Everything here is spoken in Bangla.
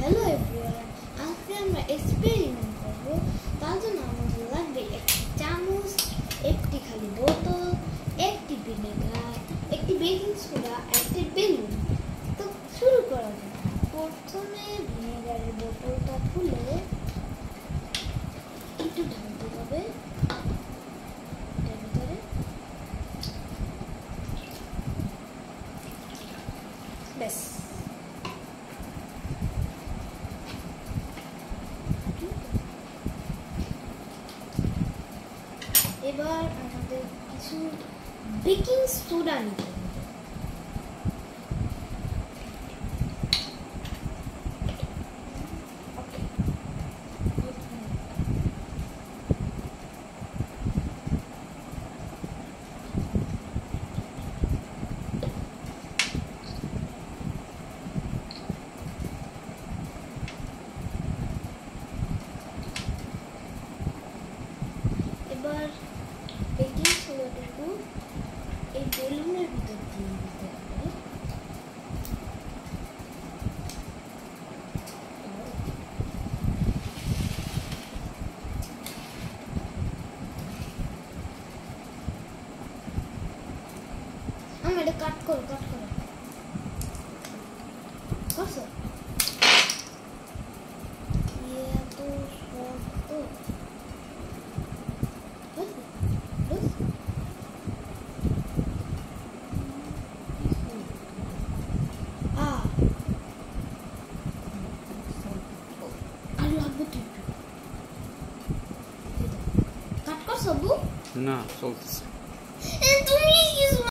হ্যালো এভরিওয়ান, আজকে আমরা এক্সপেরিমেন্ট করব। তার জন্য আমাদের লাগবে একটি চামচ, একটি খালি বোতল, একটি ভিনেগার, একটি বেকিং সোডা, একটি বেলুন। তো শুরু করা যাক। প্রথমে ভিনেগারের বোতলটা খুলে একটু ঢালতে হবে এটার ভিতরে। ব্যাস, এবার আমাদের কিছু বেকিং সোডা নিতে হবে। এবার বেকিং সোডাটুকু এই বেলুনের ভিতর দিয়ে দিতে হবে। আমার এটা কাট করো করছো এত শক্ত। কাট কর সবু না চলতেছে। তুমি